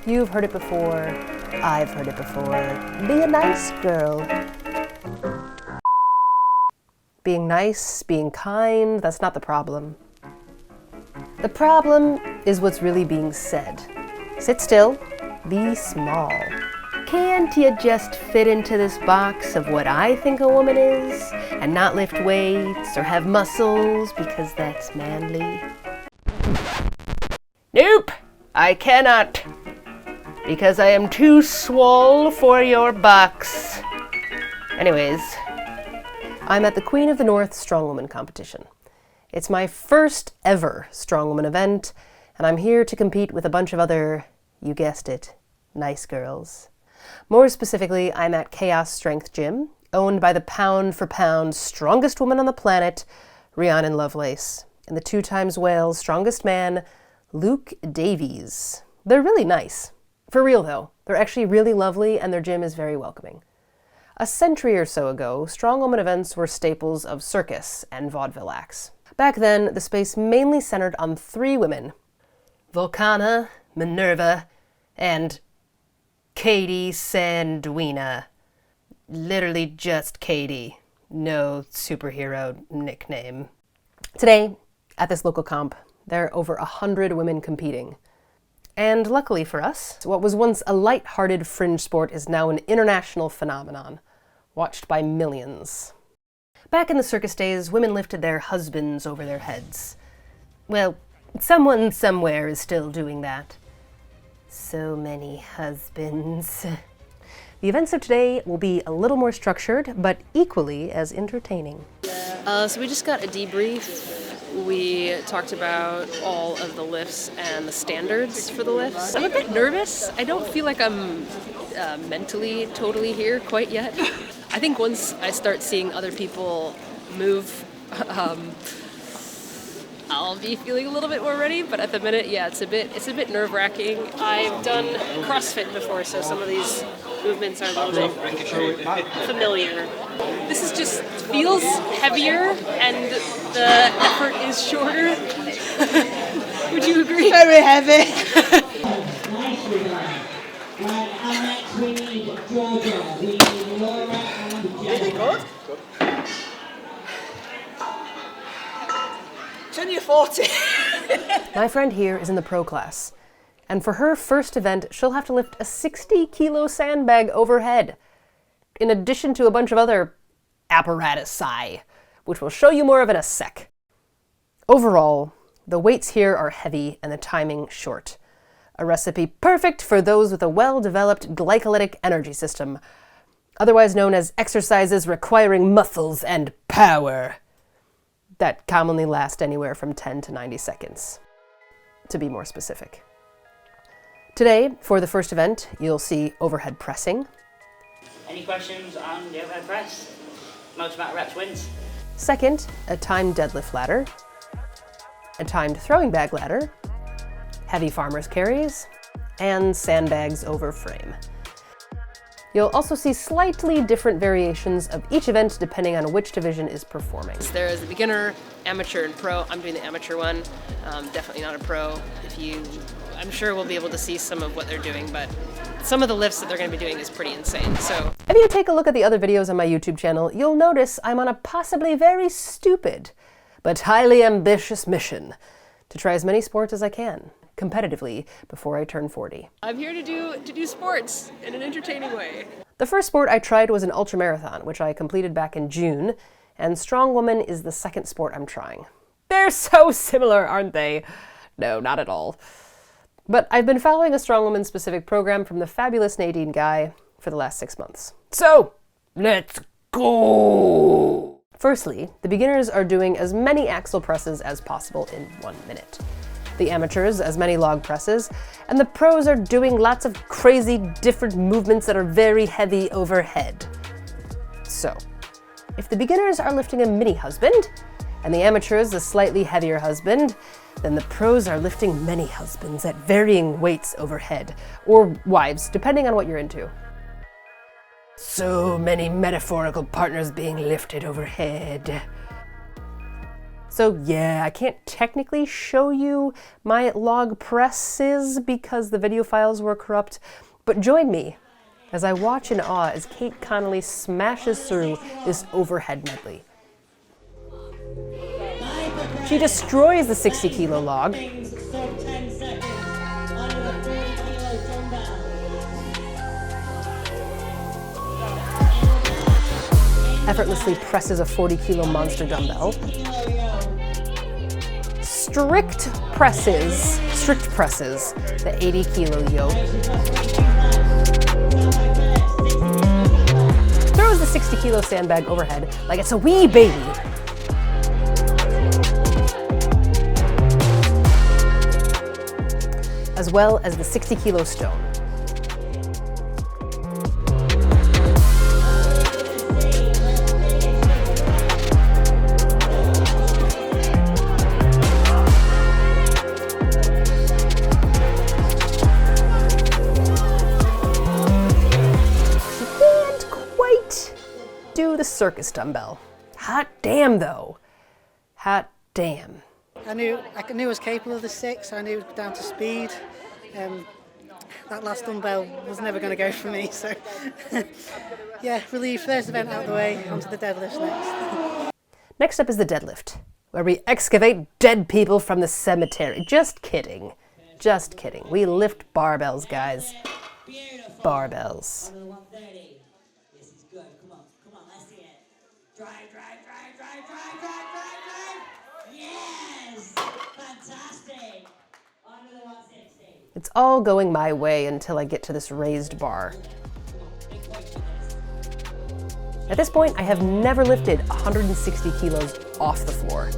You've heard it before. I've heard it before. Be a nice girl. Being nice, being kind, that's not the problem. The problem is what's really being said. Sit still, be small. Can't you just fit into this box of what I think a woman is and not lift weights or have muscles because that's manly? Nope, I cannot. Because I am too swole for your box. Anyways, I'm at the Queen of the North Strongwoman competition. It's my first ever Strongwoman event, and I'm here to compete with a bunch of other, you guessed it, nice girls. More specifically, I'm at Chaos Strength Gym, owned by the pound-for-pound strongest woman on the planet, Rhiannon Lovelace, and the 2x Wales strongest man, Luke Davies. They're really nice. For real though, they're actually really lovely and their gym is very welcoming. A century or so ago, Strongwoman events were staples of circus and vaudeville acts. Back then, the space mainly centered on 3 women, Vulcana, Minerva, and Katie Sanduina. Literally just Katie. No superhero nickname. Today, at this local comp, there are over 100 women competing. And luckily for us, what was once a light-hearted fringe sport is now an international phenomenon, watched by millions. Back in the circus days, women lifted their husbands over their heads. Well, someone somewhere is still doing that. So many husbands. The events of today will be a little more structured, but equally as entertaining. So we just got a debrief. We talked about all of the lifts and the standards for the lifts. I'm a bit nervous. I don't feel like I'm mentally totally here quite yet. I think once I start seeing other people move, I'll be feeling a little bit more ready, but at the minute, yeah, it's a bit nerve-wracking. I've done CrossFit before, so some of these movements are a little bit familiar. This is just feels heavier and the effort is shorter. Would you agree? Very heavy. Really good. It's only a 40. My friend here is in the pro class, and for her first event, she'll have to lift a 60-kilo sandbag overhead, in addition to a bunch of other apparatus-i, which we'll show you more of in a sec. Overall, the weights here are heavy and the timing short. A recipe perfect for those with a well-developed glycolytic energy system, otherwise known as exercises requiring muscles and power, that commonly last anywhere from 10 to 90 seconds, to be more specific. Today, for the first event, you'll see overhead pressing. Any questions on the overhead press? Most amount of reps wins. Second, a timed deadlift ladder, a timed throwing bag ladder, heavy farmer's carries, and sandbags over frame. You'll also see slightly different variations of each event depending on which division is performing. There is a beginner, amateur, and pro. I'm doing the amateur one. Definitely not a pro. I'm sure we'll be able to see some of what they're doing, but some of the lifts that they're going to be doing is pretty insane. So if you take a look at the other videos on my YouTube channel, you'll notice I'm on a possibly very stupid, but highly ambitious mission to try as many sports as I can, competitively, before I turn 40. I'm here to do sports in an entertaining way. The first sport I tried was an ultramarathon, which I completed back in June, and Strongwoman is the second sport I'm trying. They're so similar, aren't they? No, not at all. But I've been following a Strongwoman specific program from the fabulous Nadine Guy for the last 6 months. So, let's go! Firstly, the beginners are doing as many axle presses as possible in 1 minute. The amateurs as many log presses, and the pros are doing lots of crazy different movements that are very heavy overhead. So, if the beginners are lifting a mini husband, and the amateurs a slightly heavier husband, then the pros are lifting many husbands at varying weights overhead, or wives, depending on what you're into. So many metaphorical partners being lifted overhead. So yeah, I can't technically show you my log presses because the video files were corrupt, but join me as I watch in awe as Kate Connolly smashes through this overhead medley. She destroys the 60 kilo log, effortlessly presses a 40 kilo monster dumbbell, strict presses the 80 kilo yoke, throws the 60 kilo sandbag overhead like it's a wee baby, as well as the 60 kilo stone. Do the circus dumbbell. Hot damn though. Hot damn. I knew I was capable of the 6, I knew down to speed. That last dumbbell was never going to go for me, so yeah, relieved. First event out of the way, onto the deadlift next. Next up is the deadlift, where we excavate dead people from the cemetery. Just kidding. Just kidding. We lift barbells, guys. Barbells. It's all going my way until I get to this raised bar. At this point, I have never lifted 160 kilos off the floor.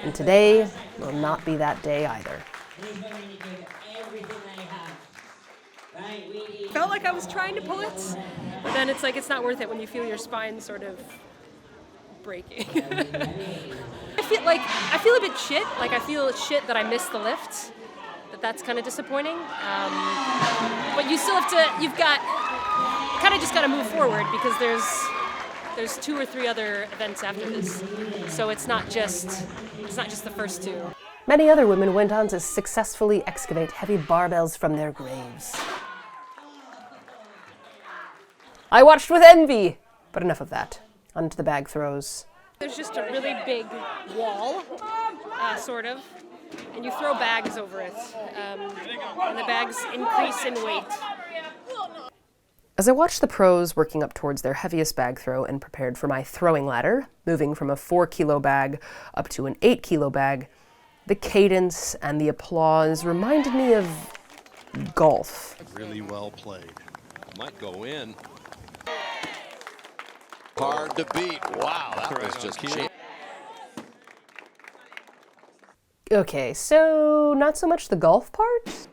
And today will not be that day either. Felt like I was trying to pull it, but then it's like it's not worth it when you feel your spine sort of breaking. I feel a bit shit. Like I feel shit that I missed the lift. That's kind of disappointing. But you still have to. You've got kind of just got to move forward because there's 2 or 3 other events after this, so it's not just the first 2. Many other women went on to successfully excavate heavy barbells from their graves. I watched with envy, but enough of that. On to the bag throws. There's just a really big wall, sort of, and you throw bags over it, and the bags increase in weight. As I watched the pros working up towards their heaviest bag throw and prepared for my throwing ladder, moving from a 4 kilo bag up to an 8 kilo bag, the cadence and the applause reminded me of golf. Really well played. Might go in. Hard to beat. Wow, that was just cheap. Okay, so not so much the golf part,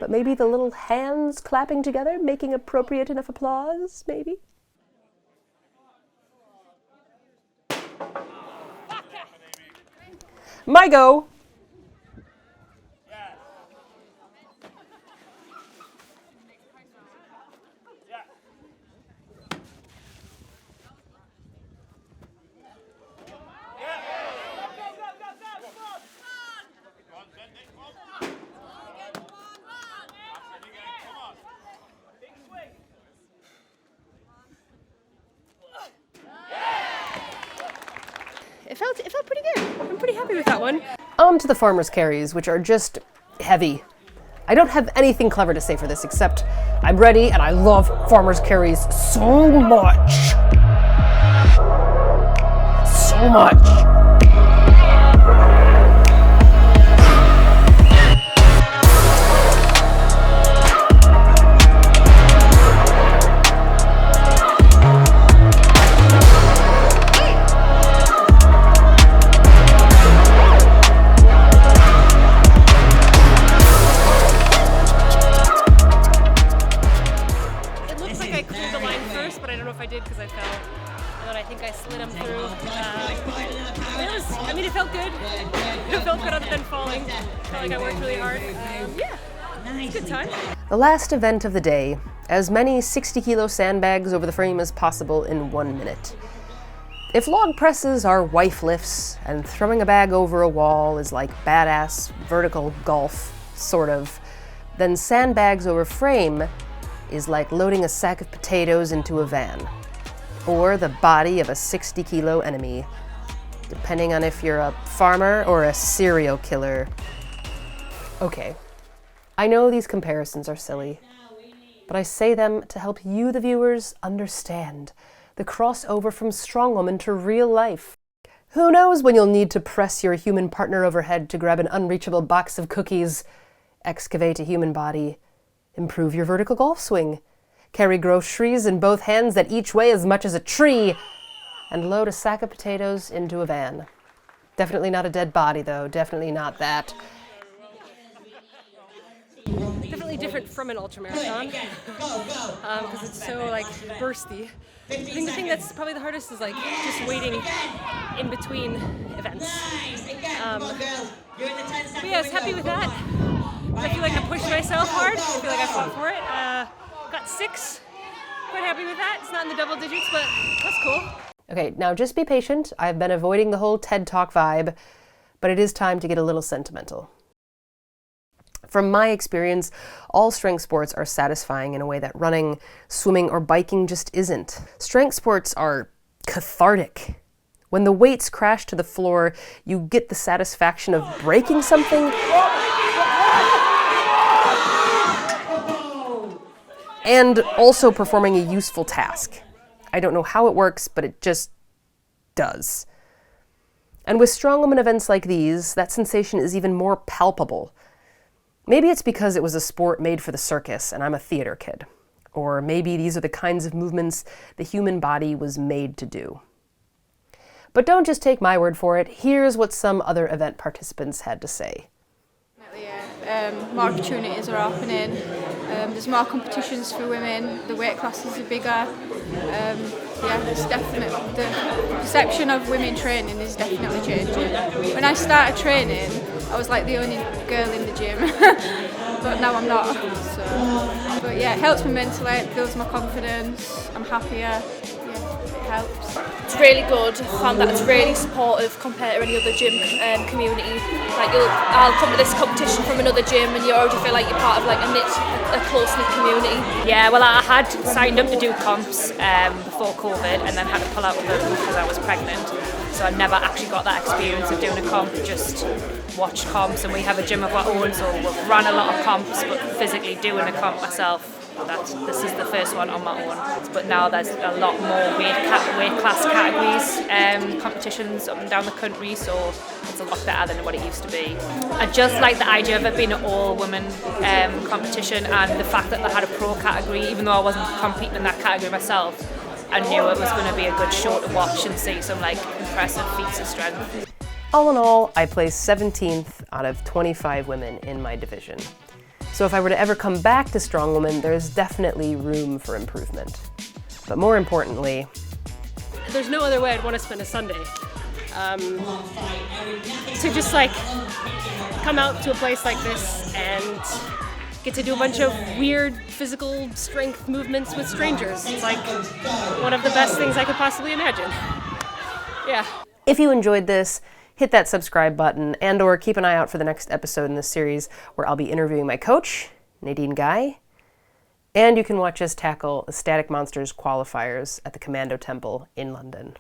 but maybe the little hands clapping together, making appropriate enough applause, maybe? My go! It felt pretty good. I'm pretty happy with that one. On to the farmer's carries, which are just heavy. I don't have anything clever to say for this, except I'm ready and I love farmer's carries so much. So much. felt like I worked really hard. Yeah, it's a good time. The last event of the day, as many 60-kilo sandbags over the frame as possible in 1 minute. If log presses are wife lifts and throwing a bag over a wall is like badass vertical golf, sort of, then sandbags over frame is like loading a sack of potatoes into a van, or the body of a 60-kilo enemy, depending on if you're a farmer or a serial killer. Okay, I know these comparisons are silly, but I say them to help you, the viewers, understand the crossover from Strongwoman to real life. Who knows when you'll need to press your human partner overhead to grab an unreachable box of cookies, excavate a human body, improve your vertical golf swing, carry groceries in both hands that each weigh as much as a tree, and load a sack of potatoes into a van. Definitely not a dead body, though. Definitely not that. Definitely different from an ultramarathon because it's so like bursty. I think the thing that's probably the hardest is like just waiting in between events. But yeah, I was happy with that. I feel like I pushed myself hard. I feel like I fought for it. Got 6. Quite happy with that. It's not in the double digits, but that's cool. Okay, now just be patient. I've been avoiding the whole TED Talk vibe, but it is time to get a little sentimental. From my experience, all strength sports are satisfying in a way that running, swimming, or biking just isn't. Strength sports are cathartic. When the weights crash to the floor, you get the satisfaction of breaking something and also performing a useful task. I don't know how it works, but it just does. And with Strongwoman events like these, that sensation is even more palpable. Maybe it's because it was a sport made for the circus and I'm a theater kid. Or maybe these are the kinds of movements the human body was made to do. But don't just take my word for it. Here's what some other event participants had to say. More opportunities are happening. There's more competitions for women. The weight classes are bigger. It's definitely the perception of women training is definitely changing. When I started training, I was like the only girl in the gym, but now I'm not. So, but yeah, it helps me mentally. It builds my confidence. I'm happier. Yeah, it helps. It's really good. I found that it's really supportive compared to any other gym community. Like I'll come to this competition from another gym and you already feel like you're part of like a close-knit community. Yeah, well, I had signed up to do comps before COVID and then had to pull out of them because I was pregnant. So I never actually got that experience of doing a comp, just watched comps, and we have a gym of our own, so we've run a lot of comps, but physically doing a comp myself, this is the first one on my own. But now there's a lot more weight class categories, competitions up and down the country, so it's a lot better than what it used to be. I just like the idea of it being an all-women competition, and the fact that they had a pro category, even though I wasn't competing in that category myself. I knew it was going to be a good show to watch and see some like impressive feats of strength. All in all, I placed 17th out of 25 women in my division. So if I were to ever come back to Strongwoman, there's definitely room for improvement. But more importantly, there's no other way I'd want to spend a Sunday. To just like come out to a place like this and get to do a bunch of weird physical strength movements with strangers. It's like one of the best things I could possibly imagine. Yeah. If you enjoyed this, hit that subscribe button and or keep an eye out for the next episode in this series where I'll be interviewing my coach, Nadine Guy, and you can watch us tackle the Static Monsters qualifiers at the Commando Temple in London.